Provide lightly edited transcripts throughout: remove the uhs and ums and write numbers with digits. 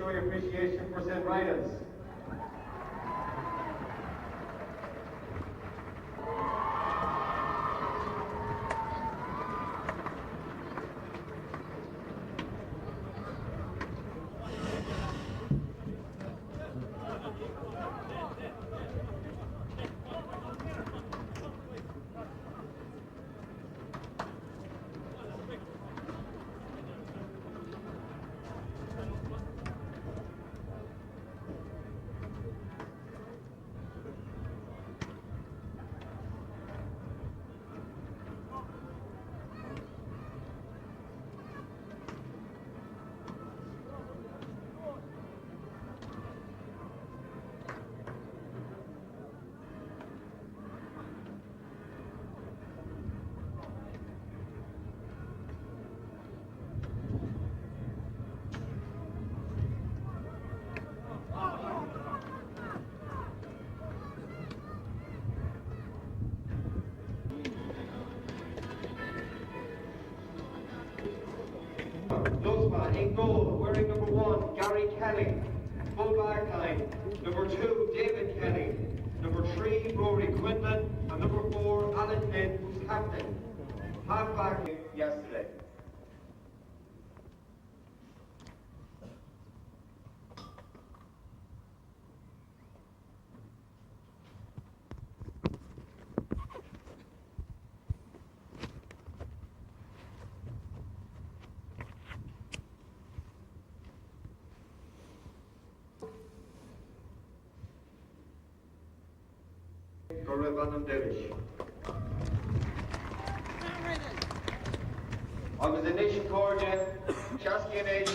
show your appreciation for St. Rynaghs. Lusmagh in goal, wearing number 1, Gary Kelly. Full back line, number 2, David Kelly. Number 3, Rory Quinlan. And number 4, Alan Finn, who's captain. Half back yesterday. I was in Nation Cordia, Chasky and Age,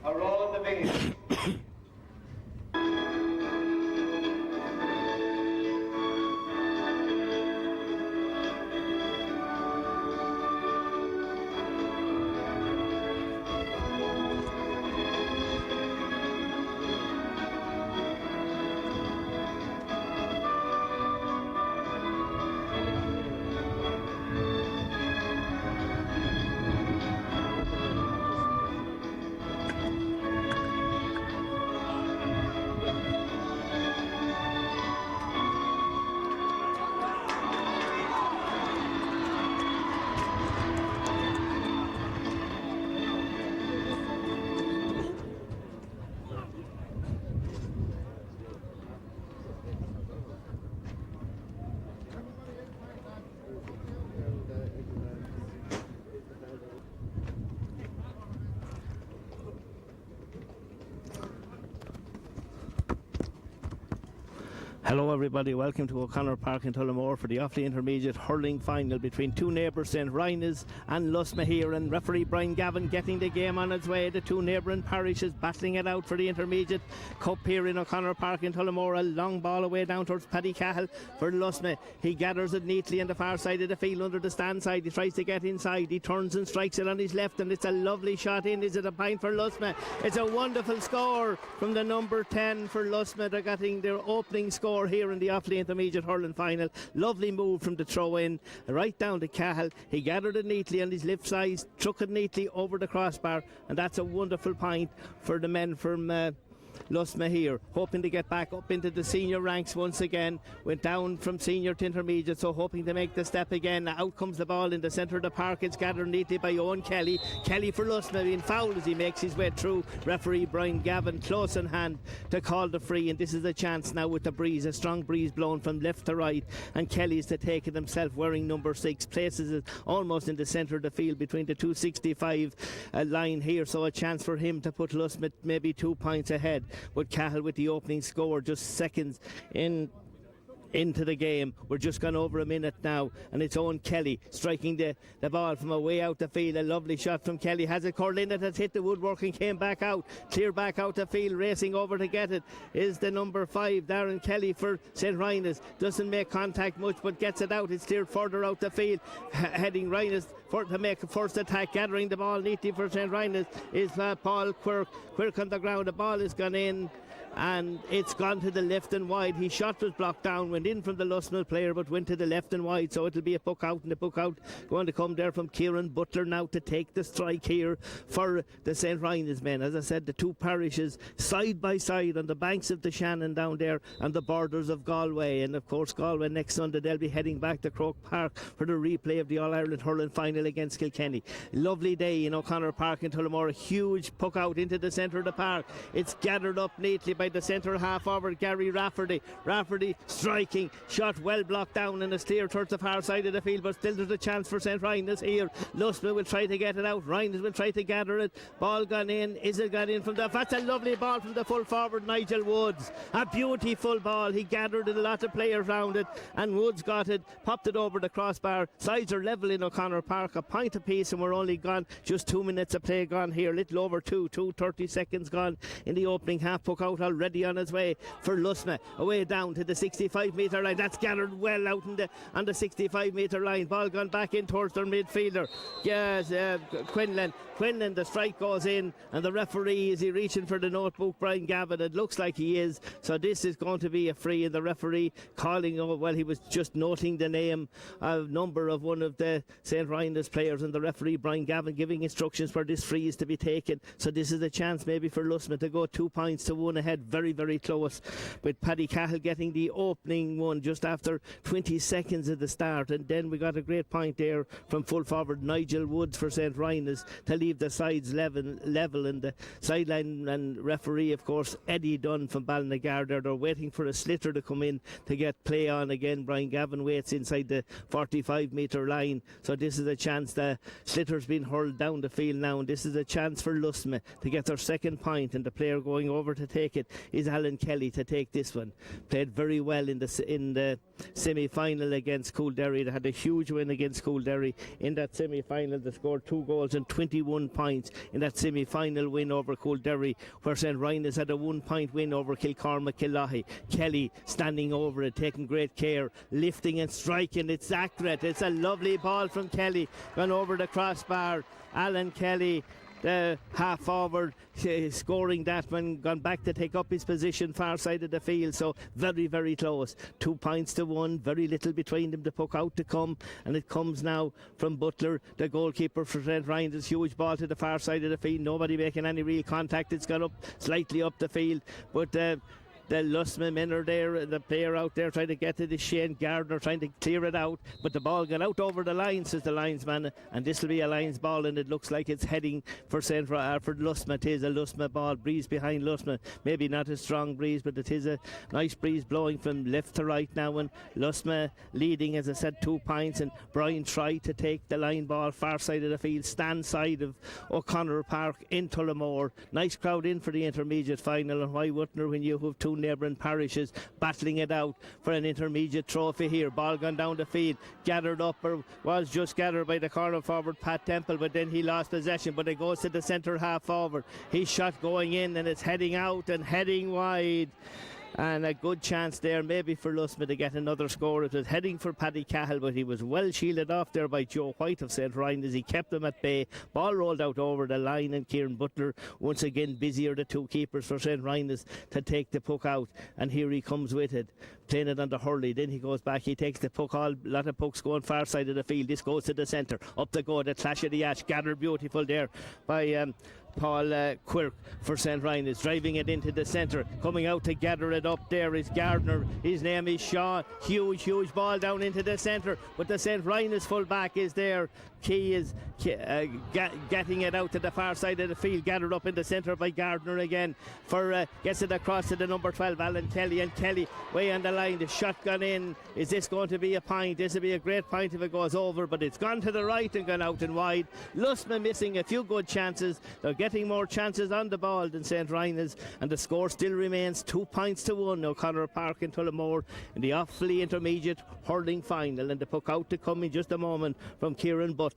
around the main. Hello everybody, welcome to O'Connor Park in Tullamore for the Offaly Intermediate Hurling Final between two neighbours, St. Rynaghs and Lusmagh here, and referee Brian Gavin getting the game on its way. The two neighbouring parishes battling it out for the Intermediate Cup here in O'Connor Park in Tullamore. A long ball away down towards Paddy Cahill for Lusmagh. He gathers it neatly on the far side of the field under the stand side. He tries to get inside, he turns and strikes it on his left, and it's a lovely shot in. Is it a point for Lusmagh? It's a wonderful score from the number 10 for Lusmagh. They're getting their opening score here in the Offaly Intermediate Hurling Final. Lovely move from the throw in right down to Cahill. He gathered it neatly on his left side, struck it neatly over the crossbar, and that's a wonderful point for the men from Lusmagh here, hoping to get back up into the senior ranks once again. Went down from senior to intermediate, so hoping to make the step again. Out comes the ball in the centre of the park. It's gathered neatly by Owen Kelly. Kelly for Lusmagh being fouled as he makes his way through. Referee Brian Gavin close in hand to call the free, and this is a chance now with the breeze, a strong breeze blowing from left to right, and Kelly's to take it himself, wearing number 6, places it almost in the centre of the field between the 265 line here, so a chance for him to put Lusmagh maybe 2 points ahead. With Cahill with the opening score just seconds into the game. We're just gone over a minute now, and it's Owen Kelly striking the ball from away out the field. A lovely shot from Kelly, has it curled in, it has hit the woodwork and came back out, clear back out the field. Racing over to get it is the number 5, Darren Kelly for St. Rynaghs. Doesn't make contact much but gets it out. It's cleared further out the field, heading Rynaghs for to make a first attack. Gathering the ball neatly for St. Rynaghs is Paul Quirk on the ground. The ball is gone in and it's gone to the left and wide. His shot was blocked down when went in from the Lusmagh player but went to the left and wide, so it'll be a puck out, and the puck out going to come there from Kieran Butler now to take the strike here for the St. Rynaghs men. As I said, the two parishes side by side on the banks of the Shannon down there on the borders of Galway, and of course Galway next Sunday they'll be heading back to Croke Park for the replay of the All-Ireland hurling final against Kilkenny. Lovely day in O'Connor Park in Tullamore. A huge puck out into the centre of the park. It's gathered up neatly by the centre half over Gary Rafferty. Rafferty striking, shot well blocked down and a steer towards the far side of the field, but still there's a chance for St. Rynaghs here. Lusmagh will try to get it out. Rynaghs will try to gather it. Ball gone in. Is it gone in from the... That's a lovely ball from the full forward Nigel Woods. A beautiful ball. He gathered it, a lot of players round it, and Woods got it, popped it over the crossbar. Sides are level in O'Connor Park, a point apiece, and we're only gone just 2 minutes of play gone here, little over 30 seconds gone in the opening half. Puck out already on his way for Lusmagh, away down to the 65 metre line. That's gathered well out on the 65 metre line. Ball gone back in towards their midfielder. Yes, Quinlan, the strike goes in, and the referee, is he reaching for the notebook? Brian Gavin, it looks like he is, so this is going to be a free, and the referee calling, he was just noting the name, number of one of the St. Rynaghs players, and the referee Brian Gavin giving instructions for this free is to be taken. So this is a chance maybe for Lusmagh to go 2 points to 1 ahead, very, very close, with Paddy Cahill getting the opening one just after 20 seconds of the start. And then we got a great point there from full forward Nigel Woods for St. Rynaghs to leave the sides level, and the sideline and referee, of course, Eddie Dunn from Ballinagard. They're waiting for a slitter to come in to get play on again. Brian Gavin waits inside the 45 metre line, so this is a chance. The slitter's been hurled down the field now, and this is a chance for Lusmagh to get their second point, and the player going over to take it is Alan Kelly to take this one. Played very well in the semi-final against Coolderry. They had a huge win against Coolderry in that semi-final. They scored 2 goals and 21 points in that semi-final win over Coolderry, where St. Rynaghs had a 1-point win over Kilcormac Killahy. Kelly standing over it, taking great care, lifting and striking. It's accurate. It's a lovely ball from Kelly, gone over the crossbar. Alan Kelly, the half forward, scoring that one, gone back to take up his position far side of the field. So very, very close. 2 points to 1, very little between them. The puck out to come, and it comes now from Butler, the goalkeeper for St. Rynaghs. Huge ball to the far side of the field, nobody making any real contact. It's gone up slightly up the field, but the Lusmagh men are there, and the player out there trying to get to the Shane Gardner, trying to clear it out, but the ball got out over the line, says the linesman, and this will be a Lions ball, and it looks like it's heading for Lusmagh. It is a Lusmagh ball. Breeze behind Lusmagh, maybe not a strong breeze, but it is a nice breeze blowing from left to right now, and Lusmagh leading, as I said, 2 points. And Brian tried to take the line ball far side of the field, stand side of O'Connor Park in Tullamore. Nice crowd in for the intermediate final, and why wouldn't there when you have 2 neighbouring parishes battling it out for an intermediate trophy here. Ball gone down the field, gathered up, or was just gathered by the corner forward Pat Temple, but then he lost possession, but it goes to the centre half forward. His shot going in, and it's heading out and heading wide. And a good chance there maybe for Lusmagh to get another score. It was heading for Paddy Cahill, but he was well shielded off there by Joe White of St. Rynaghs. He kept them at bay. Ball rolled out over the line, and Kieran Butler once again busier, the 2 keepers for St. Rynaghs, to take the puck out. And here he comes with it, playing it under Hurley. Then he goes back, he takes the puck, a lot of pucks going far side of the field. This goes to the centre, up the go, the clash of the ash, gathered beautiful there by Paul Quirk for St. Rynaghs, driving it into the centre, coming out to gather it up there is Gardner. His name is Shaw. Huge ball down into the centre, but the St. Rynaghs full back is there. Key is getting it out to the far side of the field, gathered up in the centre by Gardner again, for gets it across to the number 12 Alan Kelly, and Kelly way on the line. The shot gone in. Is this going to be a point? This will be a great point if it goes over, but it's gone to the right and gone out and wide. Lusmagh missing a few good chances. They're getting more chances on the ball than St. Rynaghs, and the score still remains 2 points to 1. O'Connor Park in Tullamore in the Offaly Intermediate Hurling Final, and the puck out to come in just a moment from Kieran Butler.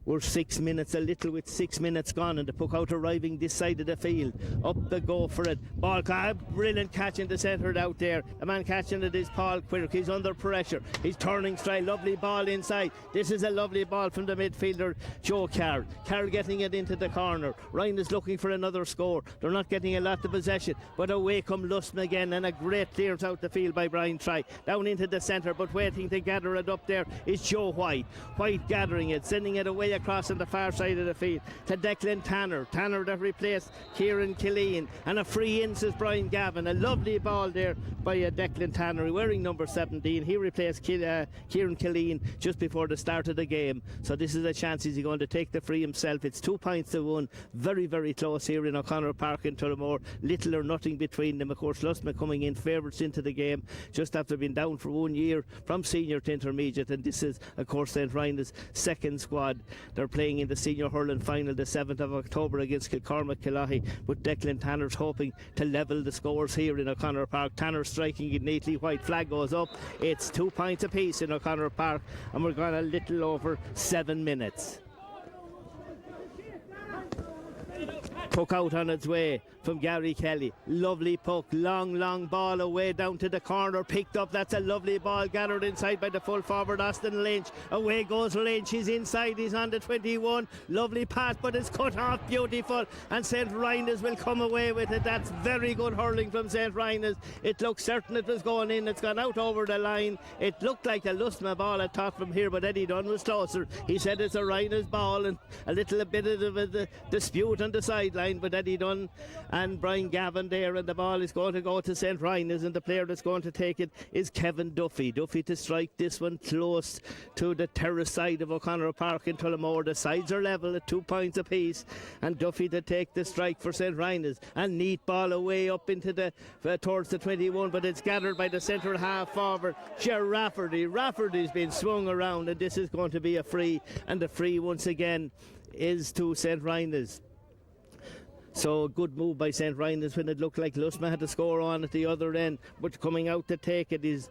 We're 6 minutes, a little with 6 minutes gone, and the puck out arriving this side of the field. Up the go for it. Ball, brilliant catch in the centre out there. The man catching it is Paul Quirk. He's under pressure. He's turning straight. Lovely ball inside. This is a lovely ball from the midfielder, Joe Carr. Carr getting it into the corner. Ryan is looking for another score. They're not getting a lot of possession, but away come Lusmagh again, and a great clearance out the field by Brian Try. Down into the centre, but waiting to gather it up there is Joe White. White gathering it, sending it away across on the far side of the field to Declan Tanner. Tanner that replaced Kieran Killeen, and a free in says Brian Gavin. A lovely ball there by Declan Tanner wearing number 17. He replaced Kieran Killeen just before the start of the game, so this is a chance. He's going to take the free himself. It's 2 points to 1. Very, very close here in O'Connor Park in Tullamore. Little or nothing between them. Of course, Lusmagh coming in favourites into the game just after being down for 1 year from senior to intermediate, and this is of course St. Rynaghs' second squad. They're playing in the senior hurling final the 7th of October against Kilcormac Killahy, but Declan Tanner's hoping to level the scores here in O'Connor Park. Tanner striking it neatly. White flag goes up. It's 2 points apiece in O'Connor Park, and we're going a little over 7 minutes. Puck out on its way from Gary Kelly. Lovely puck, long ball away down to the corner, picked up. That's a lovely ball, gathered inside by the full forward Austin Lynch. Away goes Lynch, he's inside, he's on the 21. Lovely pass, but it's cut off, beautiful, and St. Rynaghs will come away with it. That's very good hurling from St. Rynaghs. It looked certain it was going in. It's gone out over the line. It looked like a Lusmagh ball, I thought, from here, but Eddie Dunn was closer. He said it's a Rynaghs ball, and a little bit of a dispute on the sideline, but Eddie Dunn and Brian Gavin there, and the ball is going to go to St. Rynaghs, and the player that's going to take it is Kevin Duffy. Duffy to strike this one close to the terrace side of O'Connor Park in Tullamore. The sides are level at 2 points apiece, and Duffy to take the strike for St. Rynaghs. A neat ball away up into the towards the 21, but it's gathered by the centre half forward, Ger Rafferty. Rafferty's been swung around, and this is going to be a free, and the free once again is to St. Rynaghs. So good move by St. Rynaghs when it looked like Lusmagh had to score on at the other end, but coming out to take it is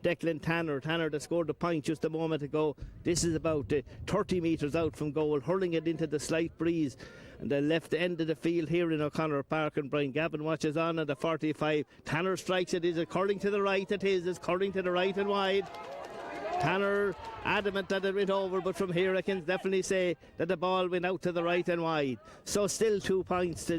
Declan Tanner. Tanner that scored the point just a moment ago. This is about 30 metres out from goal, hurling it into the slight breeze and the left end of the field here in O'Connor Park, and Brian Gavin watches on at the 45. Tanner strikes it. Is it curling to the right? It is. It's curling to the right and wide. Tanner adamant that it went over, but from here I can definitely say that the ball went out to the right and wide. So still 2 points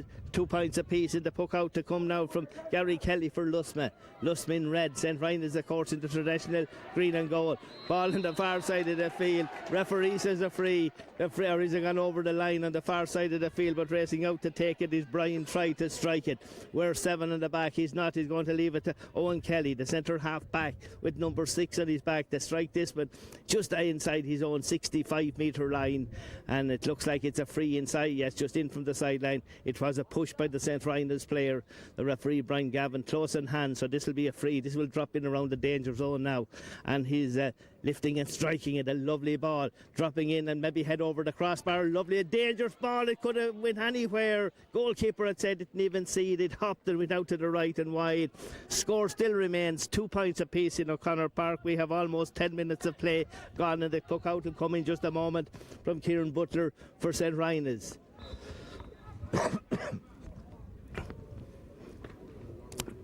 apiece, in the puck out to come now from Gary Kelly for Lusmagh. Lusmagh in red, St. Rynaghs of course in the traditional green and gold. Ball on the far side of the field. Referee says a free. The free, or is it gone over the line on the far side of the field, but racing out to take it is Brian Try to strike it. We're 7 in the back. He's not. He's going to leave it to Owen Kelly, the centre half back, with number 6 on his back to strike this one just inside his own 65 metre line, and it looks like it's a free inside. Yes, just in from the sideline. It was a push by the St. Rynaghs player, the referee Brian Gavin, close in hand, so this will be a free. This will drop in around the danger zone now, and he's lifting and striking it. A lovely ball dropping in and maybe head over the crossbar. Lovely, a dangerous ball. It could have went anywhere. Goalkeeper had said didn't even see it. It hopped and went out to the right and wide. Score still remains 2 points apiece in O'Connor Park. We have almost 10 minutes of play gone, and the puck out will come in just a moment from Kieran Butler for St. Rynaghs.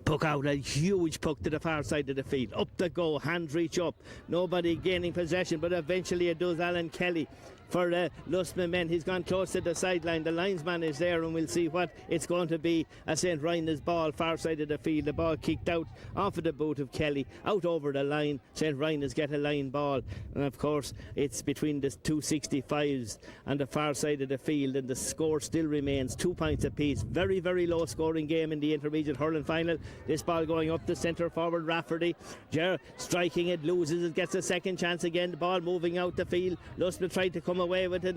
Puck out, a huge puck to the far side of the field. Up the go, hands reach up. Nobody gaining possession, but eventually it does. Alan Kelly for Lusmagh men. He's gone close to the sideline. The linesman is there, and we'll see what it's going to be. A St. Rynaghs ball, far side of the field. The ball kicked out off of the boot of Kelly, out over the line. St. Rynaghs get a line ball, and of course it's between the 265s and the far side of the field, and the score still remains 2 points apiece. Very, very low scoring game in the intermediate hurling final. This ball going up the centre forward, Rafferty. Ger striking it, loses it, gets a second chance again. The ball moving out the field. Lusmagh tried to come away with it,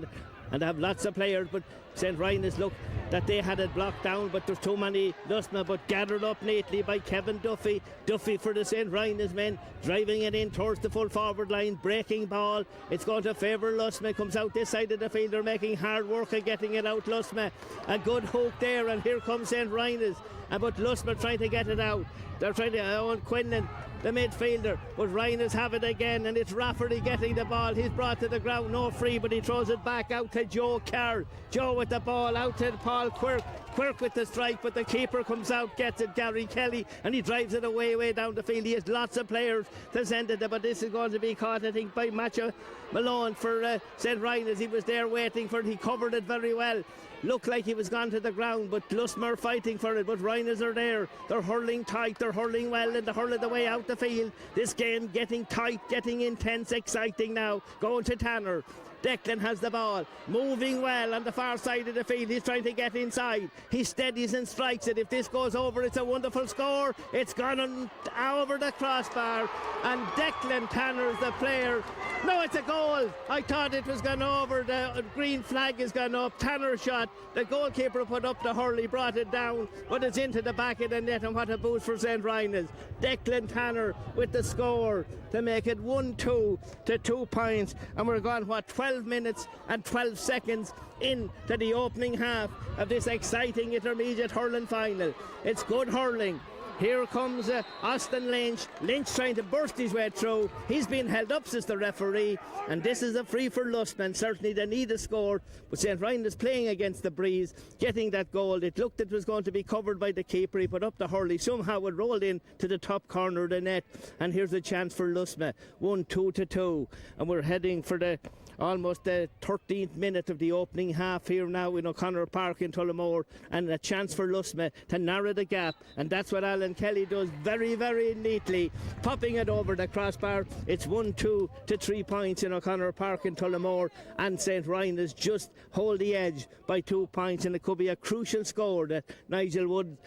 and they have lots of players, but St. Rynaghs look that they had it blocked down, but there's too many Lusmagh, but gathered up neatly by Kevin Duffy. Duffy for the St. Rynaghs men, driving it in towards the full forward line, breaking ball. It's going to favour Lusmagh. Comes out this side of the field. They're making hard work of getting it out. Lusmagh, a good hook there, and here comes St. Rynaghs. But Lusmagh trying to get it out. They're trying to Owen Quinlan, the midfielder, but Rynaghs have it again, and it's Rafferty getting the ball. He's brought to the ground, no free, but he throws it back out to Joe Carr. Joe with the ball out to Paul Quirk. Quirk with the strike, but the keeper comes out, gets it, Gary Kelly, and he drives it way down the field. He has lots of players to send it, but this is going to be caught, I think, by Matthew Malone for St. Rynaghs. He was there waiting for it. He covered it very well. Looked like he was gone to the ground, but Lusmagh are fighting for it. But Rynaghs are there. They're hurling tight, they're hurling well, and they're hurling the way out the field. This game getting tight, getting intense, exciting now. Going to Tanner. Declan has the ball, moving well on the far side of the field. He's trying to get inside. He steadies and strikes it. If this goes over, it's a wonderful score. It's gone over the crossbar, and Declan Tanner's the player. No, it's a goal. I thought it was gone over. The green flag has gone up. Tanner shot. The goalkeeper put up the hurl. He brought it down, but it's into the back of the net, and what a boost for St. Rynaghs. Declan Tanner with the score to make it 1-2 to 2 points, and we're gone 12 minutes and 12 seconds into the opening half of this exciting intermediate hurling final. It's good hurling. Here comes Austin Lynch. Lynch trying to burst his way through. He's been held up since the referee, and this is a free for Lusmagh. Certainly they need a score, but St. Rynaghs playing against the breeze, getting that goal. It looked it was going to be covered by the keeper. He put up the hurley. Somehow it rolled in to the top corner of the net, and here's a chance for Lusmagh. 1-2 to 2, and we're heading for the almost the 13th minute of the opening half here now in O'Connor Park in Tullamore, and a chance for Lusmagh to narrow the gap, and that's what Alan Kelly does very neatly, popping it over the crossbar. It's 1-2 to 3 points in O'Connor Park in Tullamore, and St. Rynaghs just hold the edge by 2 points, and it could be a crucial score that Nigel Wood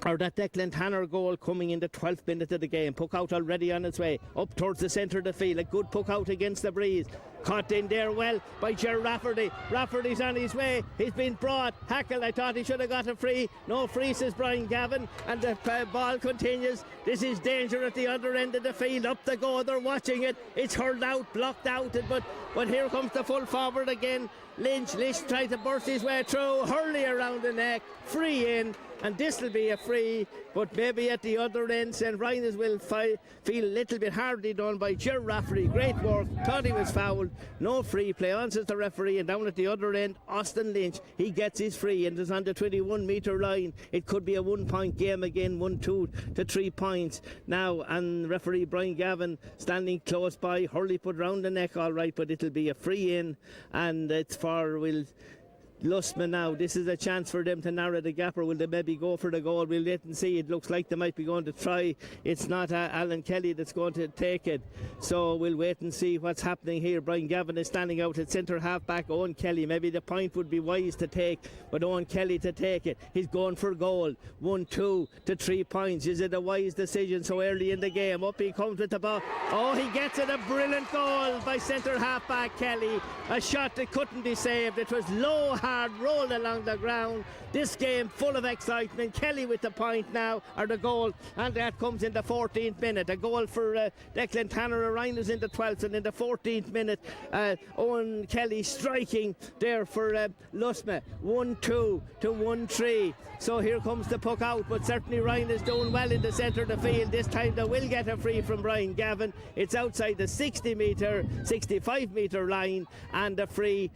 or that Declan Tanner goal coming in the 12th minute of the game. Puck out already on its way up towards the centre of the field. A good puck out against the breeze. Caught in there well by Ger Rafferty. Rafferty's on his way. He's been brought. Hackle, I thought he should have got a free. No free, says Brian Gavin. And the ball continues. This is danger at the other end of the field. Up the goal. They're watching it. It's hurled out, blocked out. But here comes the full forward again. Lynch tried to burst his way through. Hurley around the neck. Free in. And this will be a free, but maybe at the other end St. Rynaghs will feel a little bit hardly done by Ger Rafferty. Great work, thought he was fouled. No free play, answers the referee, and down at the other end Austin Lynch, he gets his free and is on the 21 metre line. It could be a 1 point game again, 1-2 to 3 points now, and referee Brian Gavin standing close by. Hurley put round the neck all right, but it'll be a free in, and it's for Lusmagh now. This is a chance for them to narrow the gap, or will they maybe go for the goal? We'll wait and see. It looks like they might be going to try. It's not Alan Kelly that's going to take it, so we'll wait and see what's happening here. Brian Gavin is standing out at centre half back. Owen Kelly, maybe the point would be wise to take, but Owen Kelly to take it. He's going for goal. 1-2 to 3 points. Is it a wise decision so early in the game? Up he comes with the ball. Oh, he gets it. A brilliant goal by centre half back Kelly. A shot that couldn't be saved. It was low, hard, rolled along the ground. This game full of excitement. Kelly with the point now, or the goal, and that comes in the 14th minute. A goal for Declan Tanner. Rynaghs in the 12th, and in the 14th minute Owen Kelly striking there for Lusmagh. 1-2 to 1-3. So here comes the puck out, but certainly Rynaghs doing well in the centre of the field. This time they will get a free from Brian Gavin. It's outside the 65 metre line, and the free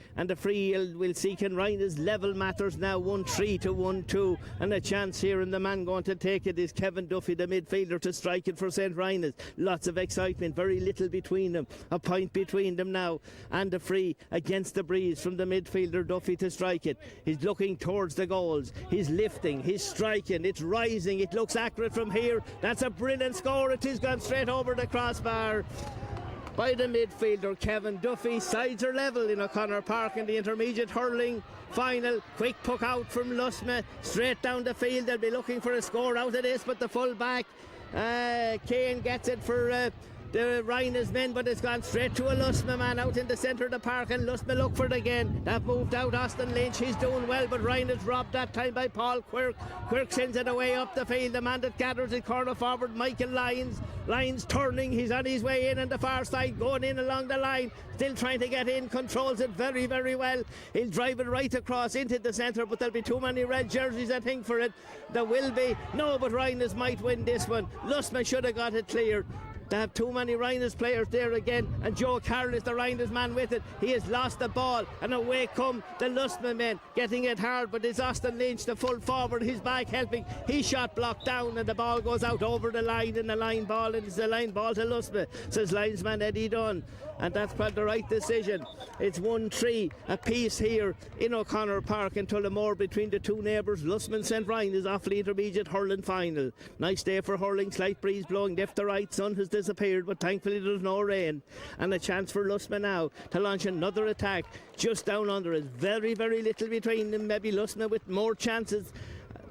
will see can Rynaghs level matters now. 1-3 to 1-2, and a chance here, and the man going to take it is Kevin Duffy, the midfielder, to strike it for St. Rynaghs. Lots of excitement, very little between them, a point between them now, and a free against the breeze from the midfielder Duffy to strike it. He's looking towards the goals, he's lifting, he's striking, it's rising, it looks accurate from here. That's a brilliant score. It has gone straight over the crossbar by the midfielder Kevin Duffy. Sides are level in O'Connor Park in the intermediate hurling final. Quick puck out from Lusmagh, straight down the field. They'll be looking for a score out of this, but the full back Kane gets it for the Rynaghs men, but it's gone straight to a Lusmagh man out in the centre of the park, and Lusmagh look for it again. That moved out Austin Lynch, he's doing well, but Rynaghs robbed that time by Paul Quirk. Quirk sends it away up the field. The man that gathers it corner forward, Michael Lyons. Lyons turning, he's on his way in on the far side, going in along the line, still trying to get in, controls it very, very well. He'll drive it right across into the centre, but there'll be too many red jerseys, I think, for it. There will be. No, but Rynaghs might win this one. Lusmagh should have got it cleared. They have too many Rynaghs players there again, and Joe Carroll is the Rynaghs man with it. He has lost the ball, and away come the Lusmagh men, getting it hard, but it's Austin Lynch, the full forward, his back helping. He shot blocked down, and the ball goes out over the line, and the line ball, and it's the line ball to Lusmagh, says linesman Eddie Dunn. And that's probably the right decision. It's 1-3 apiece here in O'Connor Park in Tullamore between the two neighbours. Lusmagh and St. Rynaghs Offaly Intermediate Hurling final. Nice day for hurling, slight breeze blowing left to right, sun has disappeared, but thankfully there's no rain. And a chance for Lusmagh now to launch another attack just down under. It's very, very little between them. Maybe Lusmagh with more chances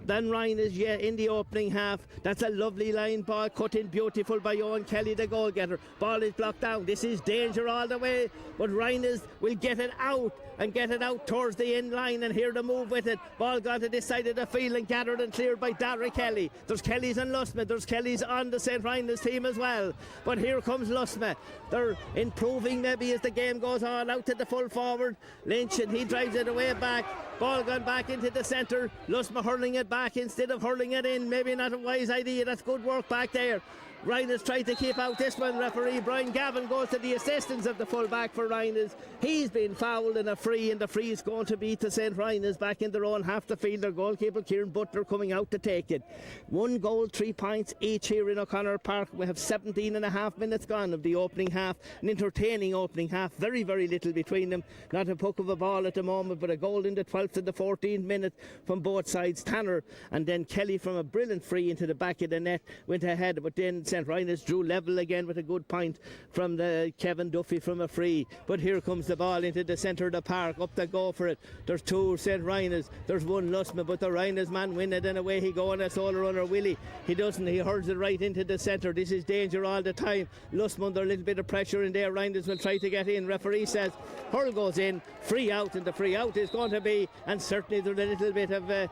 than Rynaghs in the opening half. That's a lovely line ball, cut in beautiful by Owen Kelly, the goal getter. Ball is blocked down. This is danger all the way, but Rynaghs will get it out and get it out towards the end line, and here to move with it. Ball gone to this side of the field and gathered and cleared by Darragh Kelly. There's Kellys and Lusmagh. There's Kellys on the St. Rynaghs team as well. But here comes Lusmagh. They're improving maybe as the game goes on. Out to the full forward, Lynch, and he drives it away back. Ball gone back into the centre. Lusmagh hurling it back instead of hurling it in. Maybe not a wise idea. That's good work back there. Rynaghs tried to keep out this one. Referee Brian Gavin goes to the assistance of the full-back for Rynaghs. He's been fouled in a free, and the free is going to be to St. Rynaghs back in their own half the field. Their goalkeeper Kieran Butler coming out to take it. 1 goal, 3 points each here in O'Connor Park. We have 17 and a half minutes gone of the opening half. An entertaining opening half. Very, very little between them. Not a puck of a ball at the moment, but a goal in the 12th and the 14th minute from both sides. Tanner and then Kelly from a brilliant free into the back of the net went ahead, but then St. Rynaghs drew level again with a good point from the Kevin Duffy from a free. But here comes the ball into the centre of the park. Up they go for it. There's 2 St. Rynaghs. There's 1 Lusmagh, but the Rynaghs man win it, and away he go on a solo runner. Willie, he doesn't. He hurls it right into the centre. This is danger all the time. Lusmagh under a little bit of pressure in there. Rynaghs will try to get in. Referee says hurl goes in. Free out, and the free out is going to be, and certainly there's a little bit of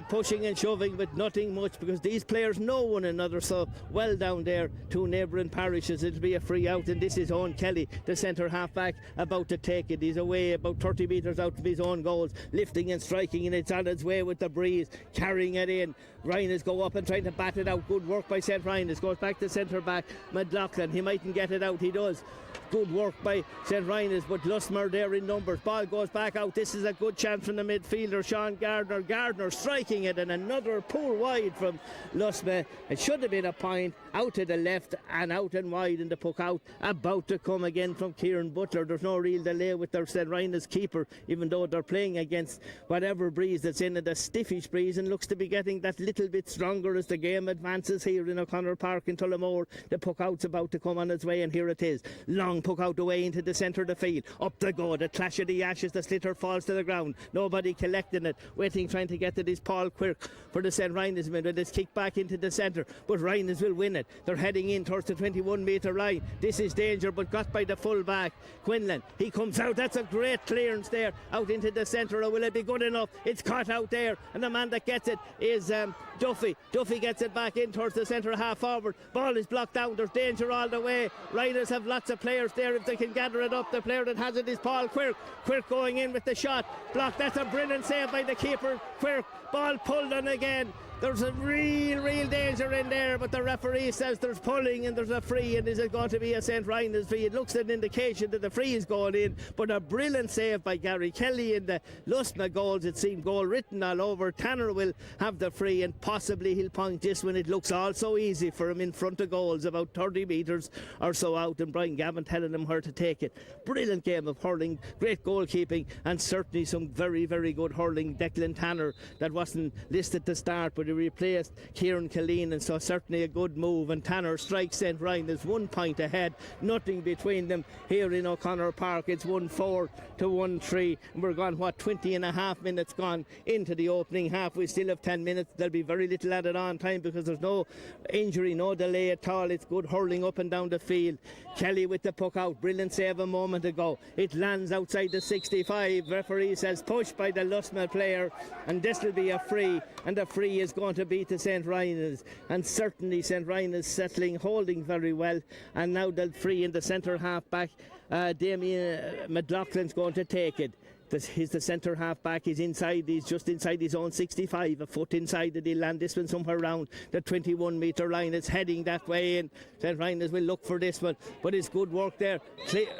pushing and shoving, but nothing much, because these players know one another so well down there. 2 neighbouring parishes. It'll be a free out, and this is Owen Kelly, the centre half back, about to take it. He's away about 30 metres out of his own goals, lifting and striking, and it's on its way with the breeze, carrying it in. Rynaghs go up and trying to bat it out. Good work by St. Rynaghs. Goes back to centre back McLaughlin. He mightn't get it out. He does. Good work by St. Rynaghs, but Lusmagh there in numbers. Ball goes back out. This is a good chance from the midfielder Sean Gardner. Gardner striking it, and another poor wide from Lusmagh. It should have been a point. Out to the left and out and wide, and the puck out. About to come again from Kieran Butler. There's no real delay with their St. Rynaghs keeper, even though they're playing against whatever breeze that's in it, a stiffish breeze, and looks to be getting that little bit stronger as the game advances here in O'Connor Park in Tullamore. The puck out's about to come on its way, and here it is. Long puck out away into the centre of the field. Up the go, the clash of the ashes, the slitter falls to the ground. Nobody collecting it, waiting, trying to get to this Paul Quirk for the St. Rynaghs men. It's kicked back into the centre, but Rynaghs will win it. They're heading in towards the 21 metre line. This is danger, but got by the full back Quinlan. He comes out. That's a great clearance there out into the centre. Or will it be good enough? It's caught out there, and the man that gets it is Duffy. Duffy gets it back in towards the centre half forward. Ball is blocked down. There's danger all the way. Rynaghs have lots of players there if they can gather it up. The player that has it is Paul Quirk. Quirk going in with the shot. Blocked. That's a brilliant save by the keeper. Quirk. Ball pulled on again. There's a real danger in there, but the referee says there's pulling and there's a free, and is it going to be a St. Rynaghs free? It looks an indication that the free is going in, but a brilliant save by Gary Kelly in the Lusmagh goals. It seemed goal written all over. Tanner will have the free, and possibly he'll point this when it looks all so easy for him in front of goals, about 30 metres or so out, and Brian Gavin telling him where to take it. Brilliant game of hurling, great goalkeeping, and certainly some very, very good hurling. Declan Tanner, that wasn't listed to start, but but he replaced Kieran Killeen, and so certainly a good move. And Tanner strikes St. Rynaghs 1 point ahead, nothing between them here in O'Connor Park. It's 1-4 to 1-3, and we're gone 20 and a half minutes gone into the opening half. We still have 10 minutes. There'll be very little added on time because there's no injury, no delay at all. It's good hurling up and down the field. Kelly with the puck out, brilliant save a moment ago. It lands outside the 65. Referee says push by the Lusmagh player, and this will be a free, and the free is going to be to St. Rynaghs, and certainly St. Rynaghs settling, holding very well. And now they'll free in the centre half back. Damien McLaughlin's going to take it. He's the centre half back. He's just inside his own 65, a foot inside it. He'll land this one somewhere around the 21 metre line. It's heading that way, and St. Rynaghs will look for this one, but it's good work there.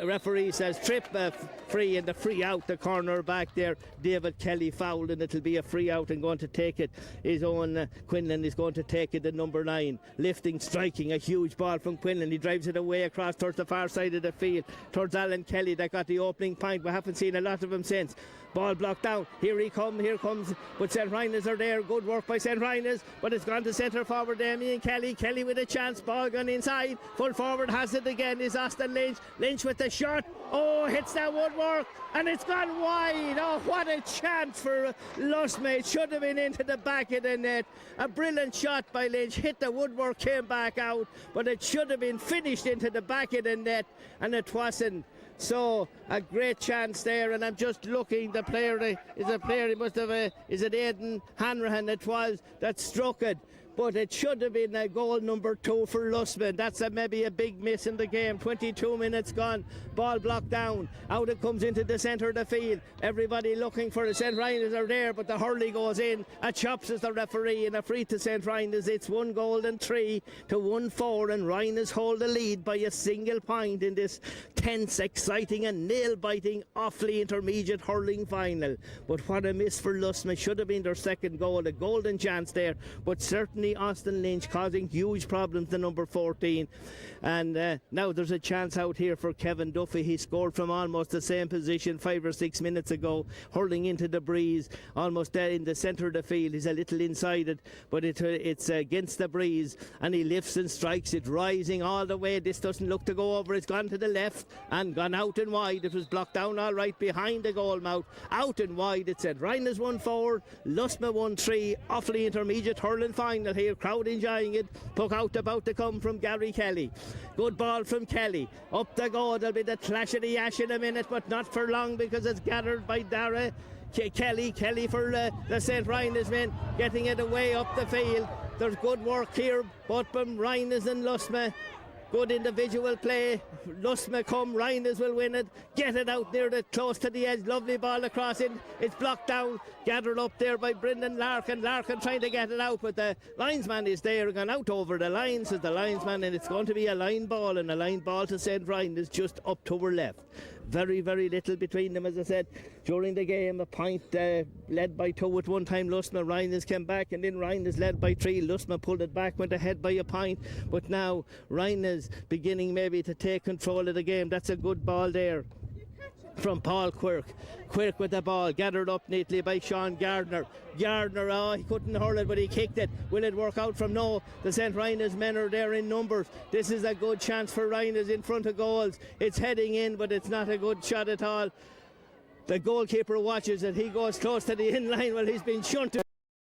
Referee says trip, free, and the free out, the corner back there. David Kelly fouled, and it'll be a free out, and going to take it his own Quinlan is going to take it at number 9, lifting, striking a huge ball from Quinlan. He drives it away across towards the far side of the field towards Alan Kelly that got the opening point. We haven't seen a lot of him since. Ball blocked down. Here comes. But St. Rynaghs are there. Good work by St. Rynaghs. But it's gone to centre forward. Damien Kelly. Kelly with a chance. Ball gone inside. Full forward has it again. Is Austin Lynch. Lynch with the shot. Oh, hits that woodwork. And it's gone wide. Oh, what a chance for Lusmagh. It should have been into the back of the net. A brilliant shot by Lynch. Hit the woodwork. Came back out. But it should have been finished into the back of the net. And it wasn't. So a great chance there, and I'm just looking. The player is a player. He must have is it Aidan Hanrahan? It was that struck it, but it should have been a goal number 2 for Lusmagh. That's maybe a big miss in the game. 22 minutes gone. Ball blocked down. Out it comes into the centre of the field. Everybody looking for it. St. Rynaghs are there, but the hurley goes in. A chops as the referee, and a free to St. Rynaghs. It's 1 goal and 3 to 1-4, and Rynaghs hold the lead by a single point in this tense, exciting and nail-biting Offaly Intermediate hurling final. But what a miss for Lusmagh. Should have been their second goal. A golden chance there, but certainly Austin Lynch causing huge problems to number 14. And now there's a chance out here for Kevin Duffy. He scored from almost the same position 5 or 6 minutes ago, hurling into the breeze, almost there in the centre of the field. He's a little inside it, but it's against the breeze, and he lifts and strikes it, rising all the way. This doesn't look to go over. It's gone to the left and gone out and wide. It was blocked down all right behind the goal mouth. Out and wide. It said Rynaghs 1-4, Lusmagh 1-3. Offaly Intermediate hurling final here. Crowd enjoying it. Puck out about to come from Gary Kelly. Good ball from Kelly. Up the goal. There'll be the clash of the ash in a minute, but not for long because it's gathered by Dara. Kelly for the St. Rynaghs men, getting it away up the field. There's good work here, both from Rynaghs and Lusmagh. Good individual play. Lusmagh come, Rynaghs will win it. Get it out near the close to the edge. Lovely ball across it. It's blocked down. Gathered up there by Brendan Larkin. Larkin trying to get it out, but the linesman is there. Gone out over the line, says the linesman, and it's going to be a line ball, and a line ball to St. Rynaghs just up to our left. Very, very little between them, as I said, during the game. A point led by 2 at one time. Lusmagh, Rynaghs came back, and then Rynaghs led by 3. Lusmagh pulled it back, went ahead by a point, but now Rynaghs beginning maybe to take control of the game. That's a good ball there from Paul Quirk. Quirk with the ball, gathered up neatly by Sean Gardner. Gardner, he couldn't hurl it, but he kicked it. Will it work out from no? The St. Rynaghs men are there in numbers. This is a good chance for Rynaghs in front of goals. It's heading in, but it's not a good shot at all. The goalkeeper watches it. He goes close to the in line. Well, he's been shunted.